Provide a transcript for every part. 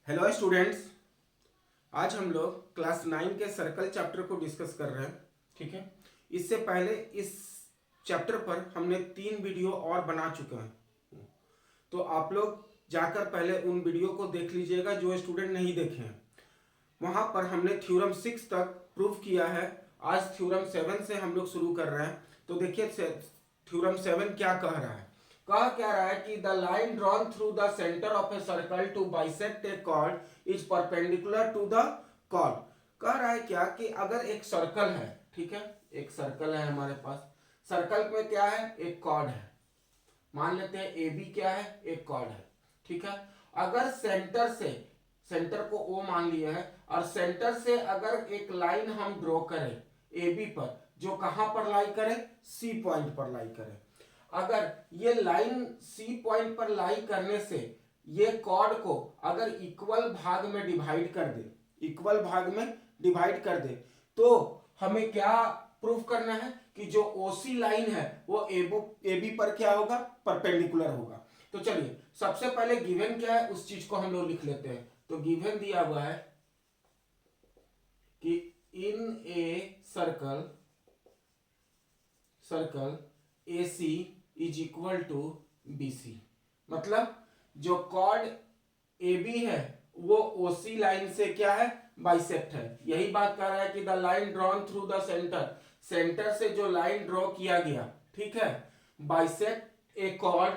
Hello students. आज हम लोग क्लास 9 के सर्कल चैप्टर को डिस्कस कर रहे हैं। ठीक है, इससे पहले इस चैप्टर पर हमने 3 वीडियो और बना चुके हैं, तो आप लोग जाकर पहले उन वीडियो को देख लीजिएगा जो स्टूडेंट नहीं देखे हैं। वहां पर हमने थ्योरम 6 तक प्रूफ किया है। आज थ्योरम 7 से हम लोग शुरू कर रहे हैं। तो देखिए थ्योरम 7 क्या कह रहा है। कह क्या रहा है कि the line drawn through the centre of a circle to bisect a chord is perpendicular to the chord. कह रहा है क्या कि अगर एक सर्कल है, ठीक है, एक सर्कल है हमारे पास, सर्कल में क्या है, एक कॉर्ड है, मान लेते हैं ए बी क्या है, एक कॉर्ड है। ठीक है, अगर सेंटर से, सेंटर को ओ मान लिया है, और सेंटर से अगर एक लाइन हम ड्रॉ करें ए बी पर, जो कहां पर लाई करे, सी पॉइंट पर लाई करे। अगर ये लाइन सी पॉइंट पर लाई करने से ये कॉर्ड को अगर इक्वल भाग में डिवाइड कर दे, इक्वल भाग में डिवाइड कर दे, तो हमें क्या प्रूफ करना है कि जो ओसी लाइन है वो एबी पर क्या होगा, परपेंडिकुलर होगा। तो चलिए सबसे पहले गिवन क्या है उस चीज को हम लोग लिख लेते हैं। तो गिवन दिया हुआ है कि in a circle AC is equal to BC, मतलब जो कॉर्ड AB है वो OC लाइन से क्या है, बाइसेक्ट है। यही बात कर रहा है कि the line drawn through the centre, centre से जो लाइन ड्रॉ किया गया, ठीक है, बाइसेक्ट ए कॉर्ड,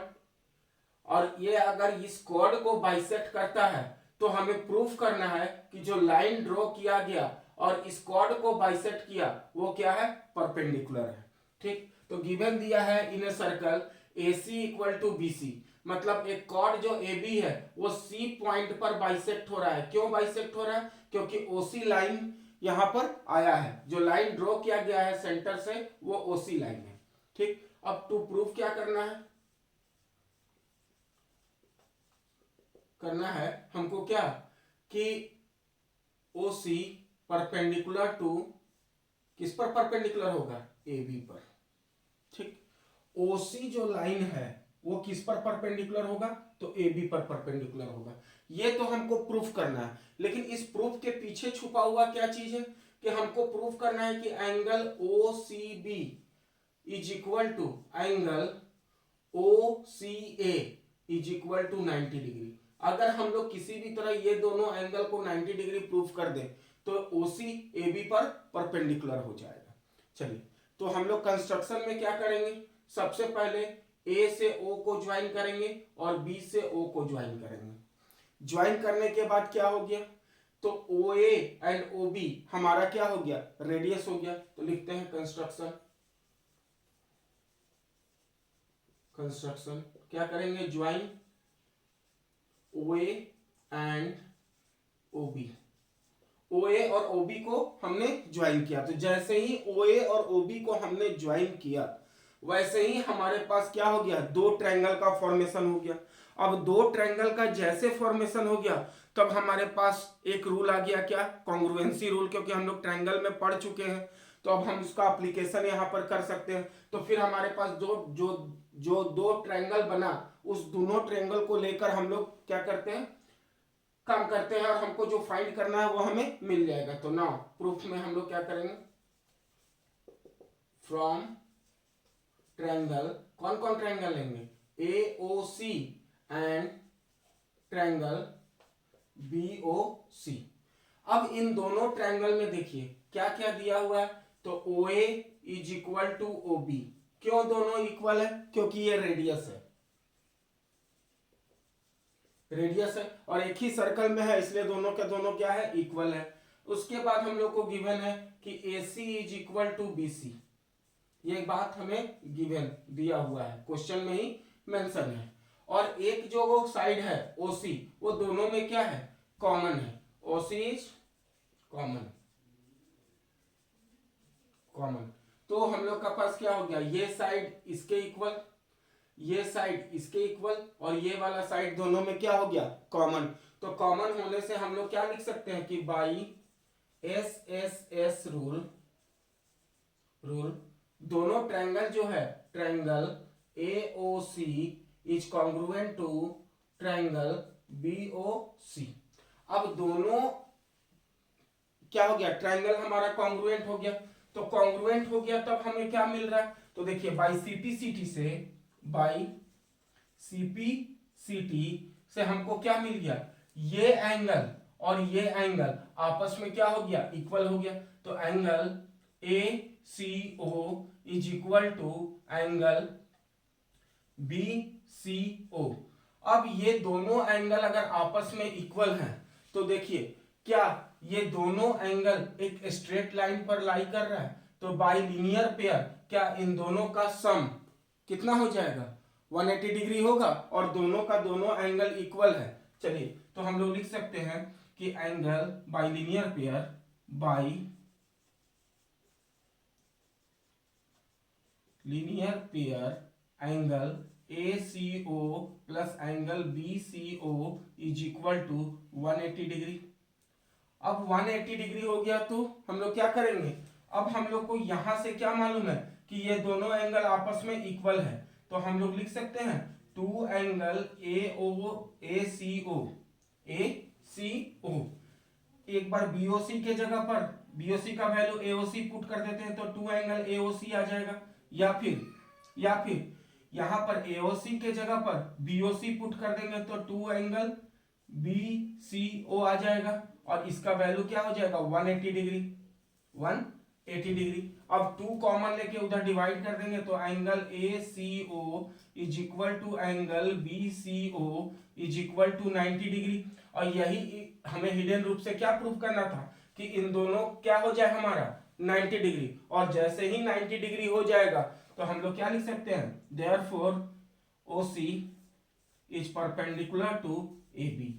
और ये अगर इस कॉर्ड को बाइसेक्ट करता है तो हमें प्रूफ करना है कि जो लाइन ड्रॉ किया गया और इस कॉर्ड को बाइसेक्ट किया वो क्या है, परपेंडिकुलर है। ठीक, तो गिवन दिया है in a circle AC equal to BC, मतलब एक कॉर्ड जो AB है वो C पॉइंट पर बाइसेक्ट हो रहा है। क्यों बाइसेक्ट हो रहा है, क्योंकि OC लाइन यहां पर आया है, जो लाइन ड्रॉ किया गया है सेंटर से वो OC लाइन है। ठीक, अब टू प्रूफ क्या करना है, करना है हमको क्या कि OC परपेंडिकुलर टू, किस पर परपेंडिकुलर होगा, AB पर। ठीक, OC जो लाइन है वो किस पर परपेंडिकुलर होगा, तो AB पर परपेंडिकुलर होगा। ये तो हमको प्रूफ करना है, लेकिन इस प्रूफ के पीछे छुपा हुआ क्या चीज है कि हमको प्रूफ करना है कि angle OCB is equal to angle OCA is equal to 90 degree. अगर हम लोग किसी भी तरह ये दोनों एंगल को 90 डिग्री प्रूफ कर दें तो OC AB पर परपेंडिकुलर हो जाएगा। चलिए, तो हम लोग कंस्ट्रक्शन में क्या करेंगे, सबसे पहले A से O को ज्वाइन करेंगे और B से O को ज्वाइन करेंगे। ज्वाइन करने के बाद क्या हो गया, तो OA एंड OB हमारा क्या हो गया, रेडियस हो गया। तो लिखते हैं कंस्ट्रक्शन क्या करेंगे, join OA and OB। OA और OB को हमने ज्वाइन किया, तो जैसे ही OA और OB को हमने ज्वाइन किया वैसे ही हमारे पास क्या हो गया, दो ट्रायंगल का फॉर्मेशन हो गया। अब दो ट्रायंगल का जैसे फॉर्मेशन हो गया तब हमारे पास एक रूल आ गया, क्या, कॉन्ग्रुएंसी रूल, क्योंकि हम लोग ट्रायंगल में पढ़ चुके हैं तो अब हम इसका एप्लीकेशन यहाँ पर कर सकते हैं। तो फिर हमारे पास जो दो ट्रायंगल बना उस दोनों ट्रायंगल को लेकर हम लोग क्या करते हैं, काम करते हैं, और हमको जो फाइंड करना है वो हमें मिल जाएगा। तो नाउ प्रूफ में हम लोग क्या करेंगे, फ्रॉम ट्रायंगल, कौन कौन ट्रायंगल लेंगे, AOC एंड ट्रायंगल BOC। अब इन दोनों ट्रायंगल में देखिए क्या क्या दिया हुआ है, तो OA is equal to OB। क्यों दोनों इक्वल है, क्योंकि ये रेडियस है, रेडियस है और एक ही सर्कल में है, इसलिए दोनों के दोनों क्या है, इक्वल है। उसके बाद हम लोग को गिवन है कि AC is equal to BC, ये बात हमें गिवन दिया हुआ है, क्वेश्चन में ही मेंशन है। और एक जो वो साइड है OC, वो दोनों में क्या है, कॉमन है, OC इज कॉमन, तो हम लोग का पास क्या हो गया, ये साइड इसके इक्वल, ये साइड इसके इक्वल, और ये वाला साइड दोनों में क्या हो गया, कॉमन। तो कॉमन होने से हम लोग क्या लिख सकते हैं कि बाई SSS रूल दोनों ट्रायंगल जो है, triangle AOC is congruent to triangle BOC। अब दोनों क्या हो गया, ट्रायंगल हमारा कॉन्ग्रुएंट हो गया। तो कॉन्ग्रुएंट हो गया तब हमें क्या मिल रहा है, तो देखिए बाई सीपीसीटी से हमको क्या मिल गया, ये एंगल और ये एंगल आपस में क्या हो गया, इक्वल हो गया। तो angle ACO is equal to angle BCO। अब ये दोनों एंगल अगर आपस में इक्वल हैं तो देखिए क्या ये दोनों एंगल एक स्ट्रेट लाइन पर लाई कर रहा है, तो बाय लीनियर पेयर क्या इन दोनों का सम कितना हो जाएगा, 180 डिग्री होगा और दोनों का दोनों एंगल इक्वल है। चलिए तो हम लोग लिख सकते हैं कि angle by linear pair angle ACO plus angle BCO is equal to 180 degree. अब 180 डिग्री हो गया तो हम लोग क्या करेंगे, अब हम लोग को यहां से क्या मालूम है कि ये दोनों एंगल आपस में इक्वल है, तो हम लोग लिख सकते हैं 2 एंगल ACO। एक बार BOC के जगह पर BOC का वैल्यू AOC पुट कर देते हैं तो 2 एंगल AOC आ जाएगा, या फिर यहां पर AOC के जगह पर BOC पुट कर देंगे तो 2 एंगल BCO आ जाएगा और इसका वैल्यू क्या हो जाएगा 180 डिग्री। अब 2 कॉमन लेके उधर डिवाइड कर देंगे तो angle ACO is equal to angle BCO is equal to 90 degree. और यही हमें हिडन रूप से क्या प्रूव करना था कि इन दोनों क्या हो जाए हमारा 90 डिग्री, और जैसे ही 90 डिग्री हो जाएगा तो हम लोग क्या लिख सकते हैं, therefore OC is perpendicular to AB।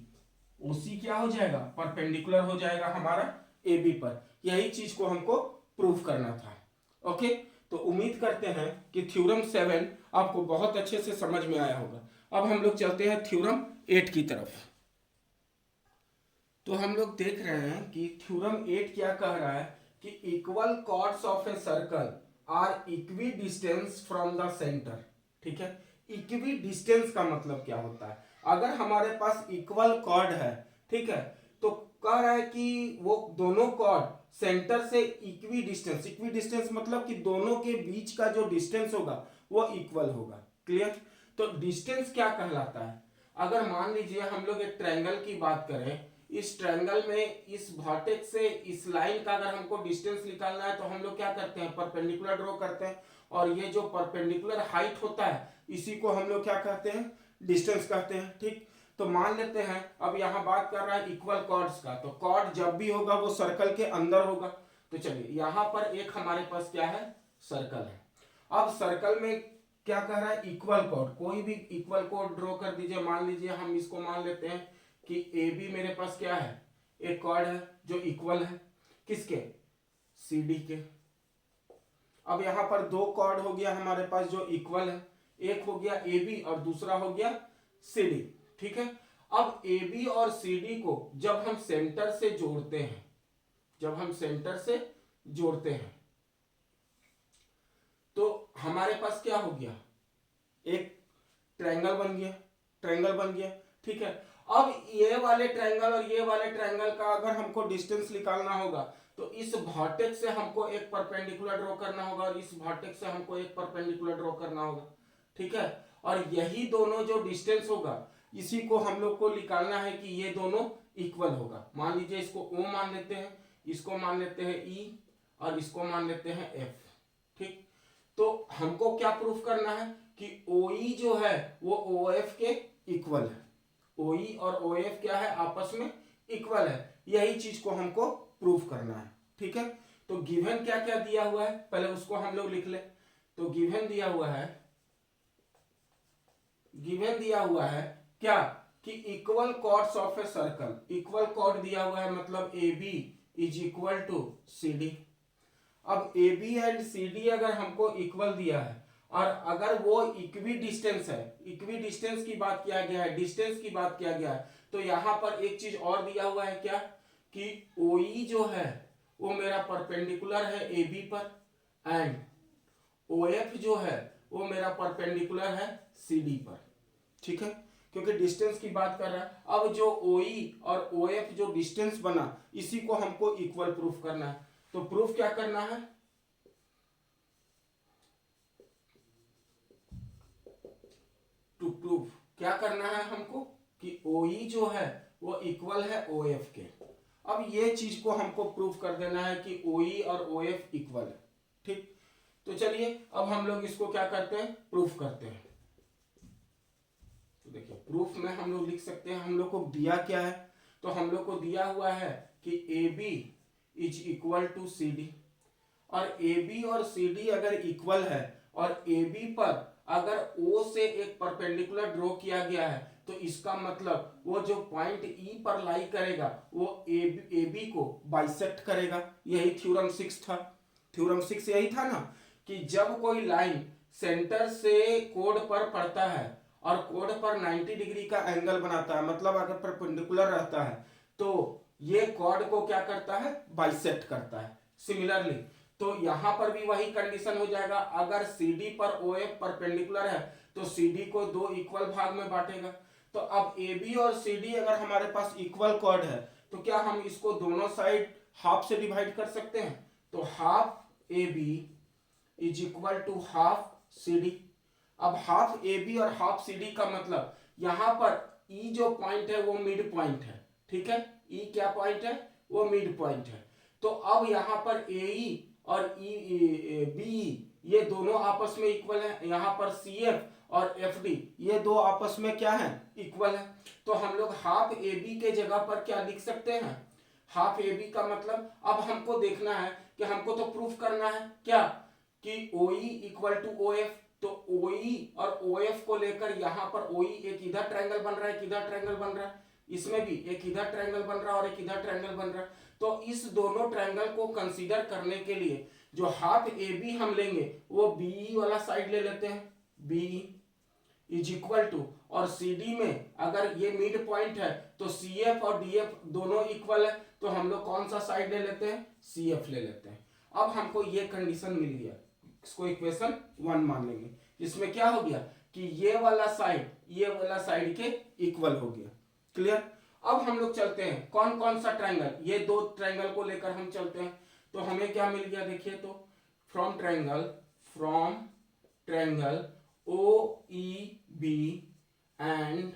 OC क्या हो जाएगा, परपेंडिकुलर हो जाएगा हमारा AB पर। यही चीज को हमको प्रूव करना था। ओके, तो उम्मीद करते हैं कि थ्योरम 7 आपको बहुत अच्छे से समझ में आया होगा। अब हम लोग चलते हैं थ्योरम 8 की तरफ। तो हम लोग देख रहे हैं कि थ्योरम 8 क्या कह रहा है कि equal chords of a circle are equidistance from the centre. ठीक है, इक्वी डिस्टेंस का मतलब क्या होता है, अगर हमारे पास इक्वल कॉर्ड है, ठीक है, तो कह रहा है कि वो दोनों कॉर्ड सेंटर से इक्वी डिस्टेंस मतलब कि दोनों के बीच का जो डिस्टेंस होगा वो इक्वल होगा। क्लियर, तो डिस्टेंस क्या कहलाता है, अगर मान लीजिए हम लोग एक ट्रायंगल की बात करें, इस ट्रायंगल में इस वर्टेक्स से इस लाइन का अगर हमको डिस्टेंस निकालना है तो हम लोग क्या करते हैं, परपेंडिकुलर ड्रॉ करते हैं, और ये जो परपेंडिकुलर हाइट होता है इसी को हम लोग क्या कहते हैं, डिस्टेंस कहते हैं। ठीक, तो मान लेते हैं अब यहाँ बात कर रहा है इक्वल कॉर्ड्स का, तो कॉर्ड जब भी होगा वो सर्कल के अंदर होगा। तो चलिए यहाँ पर एक हमारे पास क्या है, सर्कल है। अब सर्कल में क्या कह रहा है, इक्वल कॉर्ड, कोई भी इक्वल कॉर्ड ड्रॉ कर दीजिए। मान लीजिए हम इसको मान लेते हैं कि AB मेरे पास क्या है, एक कॉर्ड है जो इक्वल है किसके, CD के। अब यहां पर दो कॉर्ड हो गया हमारे पास जो इक्वल है, एक हो गया AB और दूसरा हो गया CD। ठीक है, अब AB और CD को जब हम सेंटर से जोड़ते हैं तो हमारे पास क्या हो गया, एक ट्रायंगल बन गया। ठीक है, अब ये वाले ट्रायंगल और ये वाले ट्रायंगल का अगर हमको डिस्टेंस निकालना होगा तो इस वर्टेक्स से हमको एक परपेंडिकुलर ड्रॉ करना होगा और इस वर्टेक्स से हमको एक परपेंडिकुलर ड्रॉ करना होगा। ठीक है, और यही दोनों जो डिस्टेंस होगा इसी को हम लोग को निकालना है कि ये दोनों इक्वल होगा। मान लीजिए इसको O मान लेते हैं, इसको मान लेते हैं E और इसको मान लेते हैं F। ठीक, तो हमको क्या प्रूफ करना है कि OE जो है वो OF के इक्वल है, OE और OF क्या है, आपस में इक्वल है। यही चीज को हमको प्रूफ करना है। ठीक है, तो गिवन क्या क्या दिया हुआ है पहले उसको हम लोग लिख ले। तो गिवन दिया हुआ है क्या कि equal chords of a circle, equal chord दिया हुआ है मतलब AB is equal to CD। अब AB एंड CD अगर हमको इक्वल दिया है और अगर वो इक्वी डिस्टेंस है, इक्वी डिस्टेंस की बात किया गया है, डिस्टेंस की बात किया गया है, तो यहां पर एक चीज और दिया हुआ है क्या कि OE जो है वो मेरा परपेंडिकुलर है AB पर एंड OF जो है वो मेरा परपेंडिकुलर है CD पर। ठीक है, क्योंकि डिस्टेंस की बात कर रहा है। अब जो OE और OF जो डिस्टेंस बना इसी को हमको इक्वल प्रूफ करना है। तो प्रूफ क्या करना है, टू प्रूफ क्या करना है हमको कि OE जो है वो इक्वल है OF के। अब ये चीज को हमको प्रूफ कर देना है कि OE और OF इक्वल है। ठीक, तो चलिए अब हम लोग इसको क्या करते हैं, प्रूफ करते हैं। तो देखिए प्रूफ में हम लोग लिख सकते हैं, हम लोग को दिया क्या है, तो हम लोग को दिया हुआ है कि AB is equal to CD, और AB और CD अगर इक्वल है और AB पर अगर O से एक परपेंडिकुलर ड्रॉ किया गया है तो इसका मतलब वो जो पॉइंट E पर लाई करेगा वो AB को बाइसेक्ट करेगा। यही थ्योरम 6 था। थ्योरम 6 यही था ना कि जब कोई लाइन सेंटर से कोड पर पड़ता है और कोड पर 90 डिग्री का एंगल बनाता है, मतलब अगर परपेंडिकुलर रहता है तो ये कॉर्ड को क्या करता है, बाइसेक्ट करता है। सिमिलरली तो यहां पर भी वही कंडीशन हो जाएगा, अगर CD पर OF परपेंडिकुलर है तो CD को दो इक्वल भाग में बांटेगा। तो अब AB और CD अगर हमारे पास इक्वल कॉर्ड है तो क्या हम इसको दोनों साइड हाफ से डिवाइड कर सकते हैं, तो half AB is equal to half CD। अब हाफ AB और हाफ CD का मतलब यहां पर E जो पॉइंट है वो मिड पॉइंट है। ठीक है, E क्या पॉइंट है, वो मिड पॉइंट है। तो अब यहां पर AE और BE ये दोनों आपस में इक्वल है, यहां पर CF और FD ये दो आपस में क्या है, इक्वल है। तो हम लोग हाफ AB के जगह पर क्या लिख सकते हैं, हाफ AB का मतलब अब हमको देखना है कि हमको तो प्रूफ करना है क्या कि OE इक्वल टू OF। तो OE और OF को लेकर यहां पर OE एक इधर ट्रायंगल बन रहा है, एक इधर ट्रायंगल बन रहा है, इसमें भी एक इधर ट्रायंगल बन रहा है और एक इधर ट्रायंगल बन रहा है। तो इस दोनों ट्रायंगल को कंसीडर करने के लिए जो हाफ AB हम लेंगे वो BE वाला साइड ले लेते हैं, BE इज इक्वल टू, और CD में अगर ये मिड पॉइंट है तो CF और DF दोनों इक्वल है तो हम लोग कौन सा साइड ले लेते हैं, CF ले लेते हैं। अब हमको ये कंडीशन मिल गया, इसको इक्वेशन 1 मान लेंगे, इसमें क्या हो गया कि ये वाला साइड के इक्वल हो गया। क्लियर। अब हम लोग चलते हैं कौन कौन सा ट्रायंगल, ये दो ट्रायंगल को लेकर हम चलते हैं। तो हमें क्या मिल गया देखिए, तो from triangle OEB and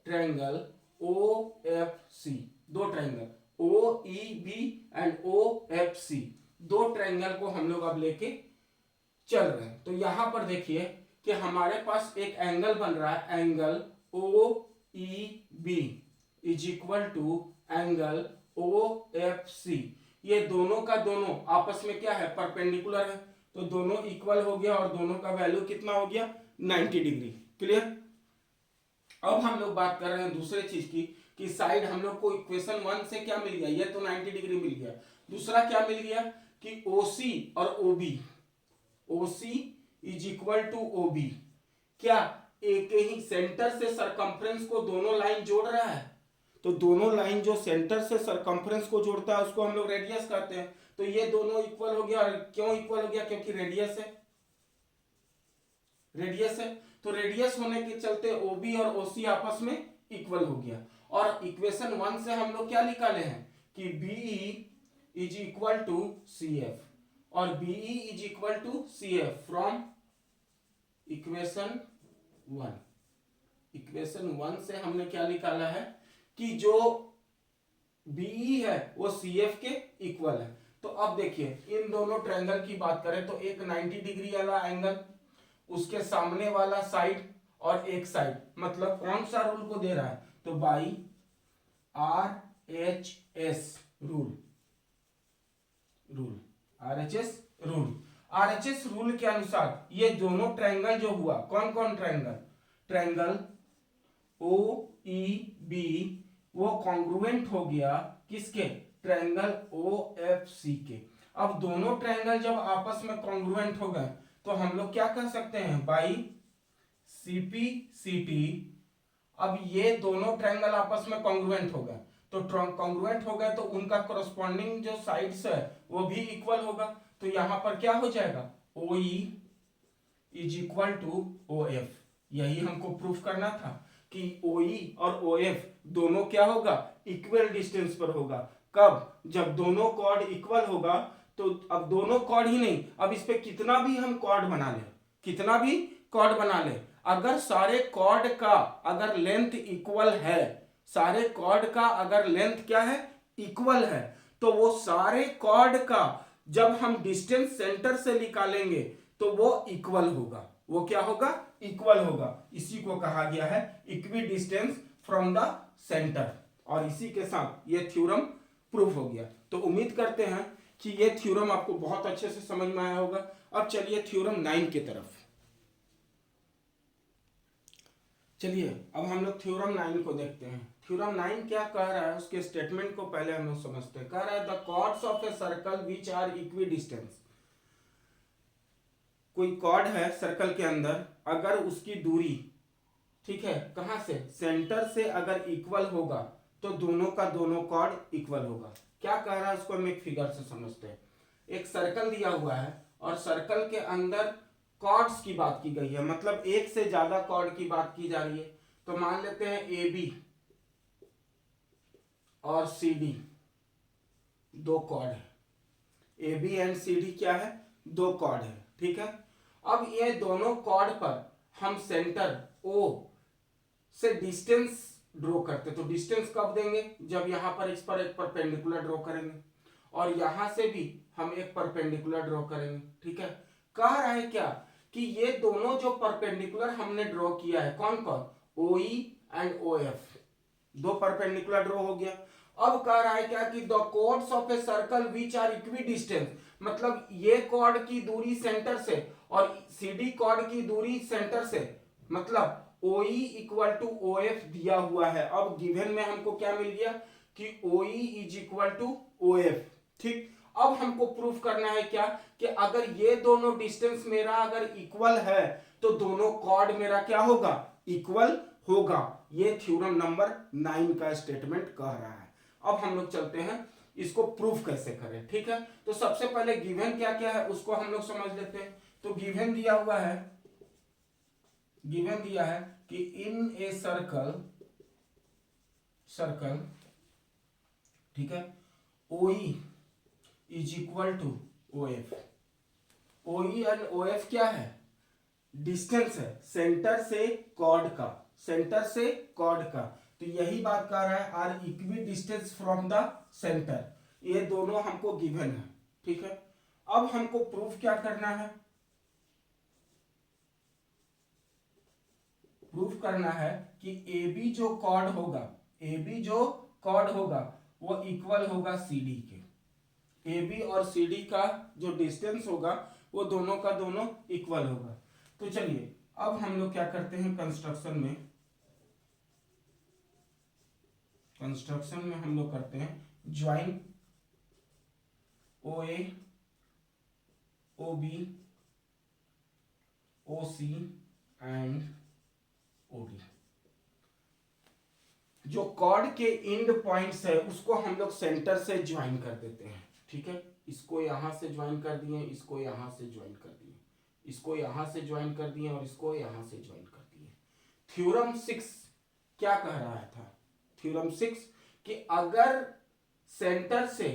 triangle OFC, दो ट्रायंगल OEB एंड OFC, दो ट्रायंगल को हम लोग अब लेके चल रहे हैं। तो यहां पर देखिए कि हमारे पास एक एंगल बन रहा है, angle OEB is equal to angle OFC। ये दोनों का दोनों आपस में क्या है, परपेंडिकुलर है, तो दोनों इक्वल हो गया और दोनों का वैल्यू कितना हो गया, 90 डिग्री। क्लियर। अब हम लोग बात कर रहे हैं दूसरे चीज की कि साइड हम लोग को इक्वेशन 1 से क्या मिल गया, ये तो 90 डिग्री मिल गया, दूसरा क्या मिल गया कि OC और OC is equal to OB, क्या एक ही सेंटर से सरकमफ्रेंस को दोनों लाइन जोड़ रहा है, तो दोनों लाइन जो सेंटर से सरकमफ्रेंस को जोड़ता है उसको हम लोग रेडियस कहते हैं। तो ये दोनों इक्वल हो गया, और क्यों इक्वल हो गया, क्योंकि रेडियस है। तो रेडियस होने के चलते OB और OC आपस में इक्वल हो गया। और इक्वेशन 1 से हम लोग क्या निकाले हैं कि BE is equal to CF, और BE is equal to CF from equation 1 से हमने क्या निकाला है कि जो BE है वो CF के इक्वल है। तो अब देखिए इन दोनों ट्रायंगल की बात करें तो एक 90 डिग्री वाला एंगल, उसके सामने वाला साइड और एक साइड, मतलब कौन सा रूल को दे रहा है, तो बाई RHS रूल के अनुसार ये दोनों ट्रायंगल जो हुआ, कौन कौन ट्रायंगल OEB वो कॉन्ग्रुएंट हो गया किसके, ट्रायंगल OFC के। अब दोनों ट्रायंगल जब आपस में कॉन्ग्रुएंट हो गए तो हम लोग क्या कर सकते हैं, बाई CP/CT। अब ये दोनों ट्रायंगल आपस में कॉन्ग्रुएंट हो गए, तो कॉन्ग्रुएंट हो गए तो उनका कोरस्पॉन्डिंग जो साइड्स है वो भी इक्वल होगा। तो यहां पर क्या हो जाएगा, OE is equal to OF, यही हमको प्रूफ करना था। कि OE और OF दोनों क्या होगा, इक्वल डिस्टेंस पर होगा। कब, जब दोनों कॉर्ड इक्वल होगा। तो अब दोनों कॉर्ड ही नहीं, अब इस पे कितना भी हम कॉर्ड बना ले, कितना भी कॉर्ड बना ले, अगर सारे कॉर्ड का अगर लेंथ इक्वल है, सारे कॉर्ड का अगर लेंथ क्या है, इक्वल है, तो वो सारे कॉर्ड का जब हम डिस्टेंस सेंटर से निकालेंगे तो वो इक्वल होगा। वो क्या होगा, इक्वल होगा। इसी को कहा गया है equidistance from the centre. और इसी के साथ ये थ्योरम प्रूफ हो गया। तो उम्मीद करते हैं कि ये थ्योरम आपको बहुत अच्छे से समझ में आया होगा। अब चलिए थ्योरम 9 की तरफ। चलिए अब हम लोग थ्योरम 9 को देखते हैं। थ्योरम 9 क्या कह रहा है, उसके स्टेटमेंट को पहले हम लोग समझते हैं। कह रहा है the chords of a circle which are equidistance. कोई कॉर्ड है सर्कल के अंदर, अगर उसकी दूरी, ठीक है, कहां से, सेंटर से अगर इक्वल होगा तो दोनों का दोनों कॉर्ड इक्वल होगा। क्या कह रहा है उसको हम एक फिगर से समझते हैं। एक सर्कल दिया हुआ है और सर्कल के अंदर कॉर्ड्स की बात की गई है, मतलब एक से ज्यादा कॉर्ड की बात की जा रही है। तो मान लेते हैं AB और CD दो कॉर्ड है। AB एंड CD क्या है, दो कॉर्ड है, ठीक है। अब ये दोनों कॉर्ड पर हम सेंटर O से डिस्टेंस ड्रॉ करते, तो डिस्टेंस कब देंगे, जब यहां पर इस पर एक परपेंडिकुलर ड्रॉ करेंगे और यहां से भी हम एक परपेंडिकुलर ड्रॉ करेंगे, ठीक है। कह रहा है क्या कि ये दोनों जो परपेंडिकुलर हमने ड्रॉ किया है, कौन कौन, OE एंड OF, दो परपेंडिकुलर ड्रॉ हो गया। अब कह रहा है क्या कि the chords of a circle which are equidistance, मतलब ये कॉर्ड की दूरी सेंटर से और CD कॉर्ड की दूरी सेंटर से, मतलब OE इक्वल टू OF दिया हुआ है। अब गिवन में हमको क्या मिल गया कि OE is equal to OF, ठीक। अब हमको प्रूफ करना है क्या कि अगर ये दोनों डिस्टेंस मेरा अगर इक्वल है तो दोनों कॉर्ड मेरा क्या होगा, इक्वल होगा। ये थ्योरम नंबर 9 का स्टेटमेंट कह रहा है। अब हम लोग चलते हैं इसको प्रूफ कैसे करें, ठीक है। तो सबसे पहले गिवन क्या क्या है उसको हम लोग समझ लेते हैं। तो गिवन दिया हुआ है, गिवन दिया है कि इन ए सर्कल, सर्कल, ठीक है, OE is equal to OF। OE and OF क्या है, डिस्टेंस है सेंटर से कॉर्ड का, सेंटर से कॉर्ड का। तो यही बात कर रहा है are equidistance from the centre. ये दोनों हमको गिवन है, ठीक है। अब हमको प्रूफ क्या करना है, प्रूफ करना है कि AB जो कॉर्ड होगा, AB जो कॉर्ड होगा वो इक्वल होगा CD के। AB और CD का जो डिस्टेंस होगा वो दोनों का दोनों इक्वल होगा। तो चलिए अब हम लोग क्या करते हैं कंस्ट्रक्शन में, कंस्ट्रक्शन में हम लोग करते हैं join OA OB OC and OD। जो कॉर्ड के एंड पॉइंट्स है उसको हम लोग सेंटर से ज्वाइन कर देते हैं, ठीक है। इसको यहां से ज्वाइन कर दिए, इसको यहां से ज्वाइन कर दिए, इसको यहां से ज्वाइन कर दिए और इसको यहां से ज्वाइन कर दिए। थ्योरम 6 क्या कह रहा था, थ्योरम 6 कि अगर सेंटर से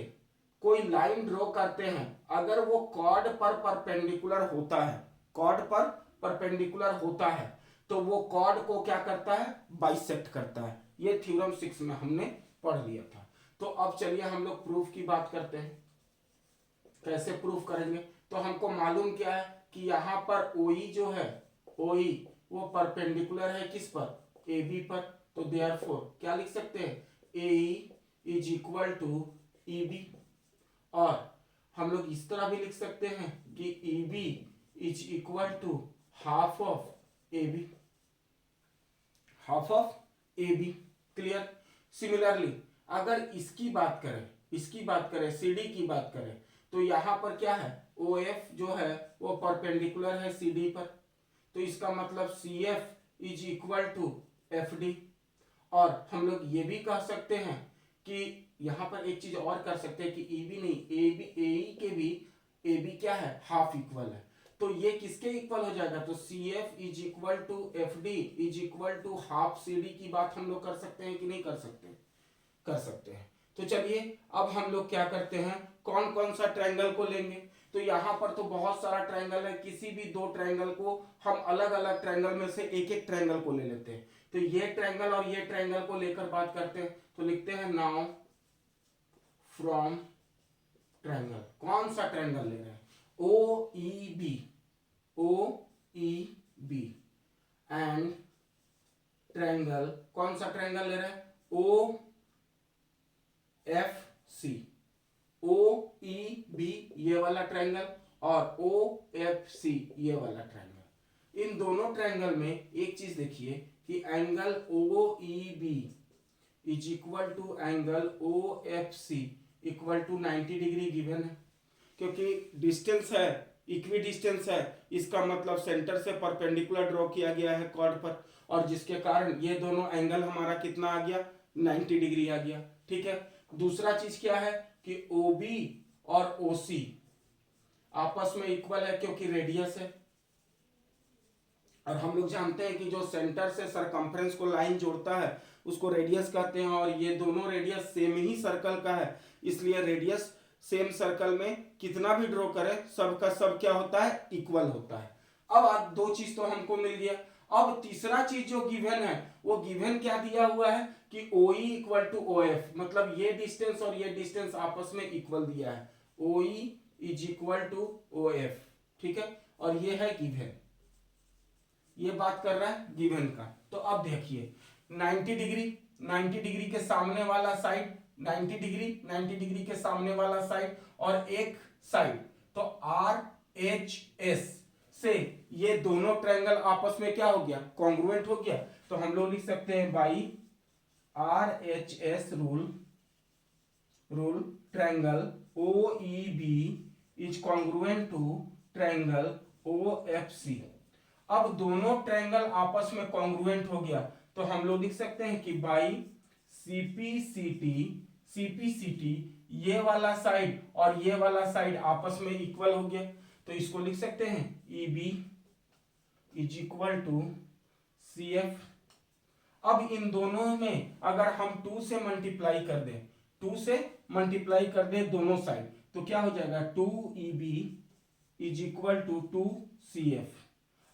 कोई लाइन ड्रॉ करते हैं, अगर वो कॉर्ड पर परपेंडिकुलर होता है, कॉर्ड पर परपेंडिकुलर होता है तो वो कॉर्ड को क्या करता है, बाइसेक्ट करता है। ये थ्योरम 6 में हमने पढ़ लिया था। तो अब चलिए हम लोग प्रूफ की बात करते हैं। कैसे प्रूफ करेंगे, तो हमको मालूम क्या है कि यहां पर OE जो है, OE वो परपेंडिकुलर है किस पर, AB पर। तो देयरफॉर क्या लिख सकते हैं, AE is equal to EB। और हम लोग इस तरह भी लिख सकते हैं कि EB is equal to half of AB, half of AB। Clear. Similarly अगर इसकी बात करें, इसकी बात करें, CD की बात करें, तो यहां पर क्या है, OF जो है वो परपेंडिकुलर है CD पर। तो इसका मतलब CF is equal to FD। और हम लोग ये भी कह सकते हैं कि यहां पर एक चीज और कर सकते हैं कि EB नहीं, AB AE के भी AB क्या है, हाफ इक्वल है। तो ये किसके इक्वल हो जाएगा, तो CF is equal to FD is equal to half CD की बात हम लोग कर सकते हैं कि नहीं कर सकते, कर सकते हैं। तो चलिए अब हम लोग क्या करते हैं, कौन कौन सा ट्रायंगल को लेंगे। तो यहाँ पर तो बहुत सारा ट्रायंगल है, किसी भी दो ट्रायंगल को हम अलग अलग ट्रायंगल में से एक एक ट्रायंगल को ले लेते हैं। तो ये ट्रायंगल और ये ट्रायंगल को लेकर बात करते हैं। तो लिखते हैं नाउ फ्रॉम ट्रायंगल, कौन सा ट्रायंगल ले रहे हैं, OEB, OEB एंड ट्रायंगल, कौन सा ट्रायंगल ले रहे हैं, OFC, OEB ये वाला ट्रायंगल और OFC ये वाला ट्रायंगल। इन दोनों ट्रायंगल में एक चीज देखिए कि angle OEB is equal to angle OFC equal to 90 degree given है, क्योंकि डिस्टेंस है, इक्वी डिस्टेंस है, इसका मतलब सेंटर से परपेंडिकुलर ड्रॉ किया गया है कॉर्ड पर, और जिसके कारण ये दोनों एंगल हमारा कितना आ गया, 90 डिग्री आ गया। ठीक है, दूसरा चीज क्या है कि OB और OC आपस में इक्वल है क्योंकि रेडियस है, और हम लोग जानते हैं कि जो सेंटर से सरकमफ्रेंस को लाइन जोड़ता है उसको रेडियस कहते हैं, और ये दोनों रेडियस सेम ही सर्कल का है, इसलिए रेडियस सेम सर्कल में कितना भी ड्रॉ करें सबका सब क्या होता है, इक्वल होता है। अब आप दो चीज तो हमको मिल गया। अब तीसरा चीज जो गिवन है वो गिवन क्या दिया हुआ है कि OE इक्वल टू OF, मतलब ये डिस्टेंस और ये डिस्टेंस आपस में इक्वल दिया है, OE is equal to OF। ठीक है, और ये है गिवन, ये बात कर रहा है गिवन का। तो अब देखिए 90 डिग्री के सामने वाला साइड, 90 डिग्री के सामने वाला साइड और एक साइड, तो RHS से ये दोनों ट्रायंगल आपस में क्या हो गया, कॉन्ग्रुएंट हो गया। तो हम लोग लिख सकते हैं by RHS rule triangle OEB is congruent to triangle OFC। अब दोनों ट्रायंगल आपस में कॉन्ग्रुएंट हो गया तो हम लोग लिख सकते हैं कि बाई CPCT ये वाला साइड और ये वाला साइड आपस में इक्वल हो गया, तो इसको लिख सकते हैं EB is equal to CF। अब इन दोनों में अगर हम 2 से मल्टीप्लाई कर दें, 2 से मल्टीप्लाई कर दें दोनों साइड, तो क्या हो जाएगा 2EB is equal to 2CF।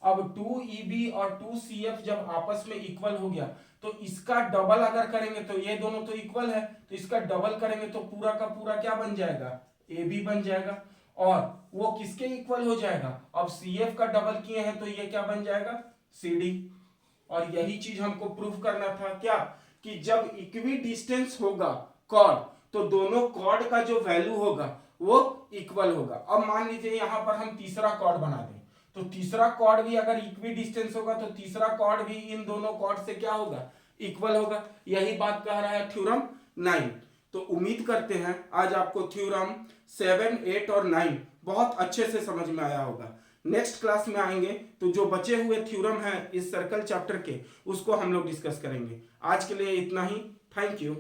अब 2EB और 2CF जब आपस में इक्वल हो गया तो इसका डबल अगर करेंगे तो ये दोनों तो इक्वल है, तो इसका डबल करेंगे तो पूरा का पूरा क्या बन जाएगा, AB बन जाएगा, और वो किसके इक्वल हो जाएगा, अब CF का डबल किए हैं तो ये क्या बन जाएगा, CD। और यही चीज हमको प्रूफ करना था क्या, कि जब इक्वी डिस्टेंस होगा कॉर्ड तो दोनों कॉर्ड का जो वैल्यू होगा वो इक्वल होगा। अब मान लीजिए यहां पर हम तीसरा कॉर्ड बना दें, तो तीसरा कॉर्ड भी अगर इक्वी डिस्टेंस होगा तो तीसरा कॉर्ड भी इन दोनों कॉर्ड से क्या होगा, इक्वल होगा। यही बात कह रहा है थ्योरम 9। तो उम्मीद करते हैं आज आपको थ्योरम 7, 8 और 9 बहुत अच्छे से समझ में आया होगा। नेक्स्ट क्लास में आएंगे तो जो बचे हुए थ्योरम हैं इस सर्कल चैप्टर के उसको हम लोग डिस्कस करेंगे। आज के लिए इतना ही, थैंक यू।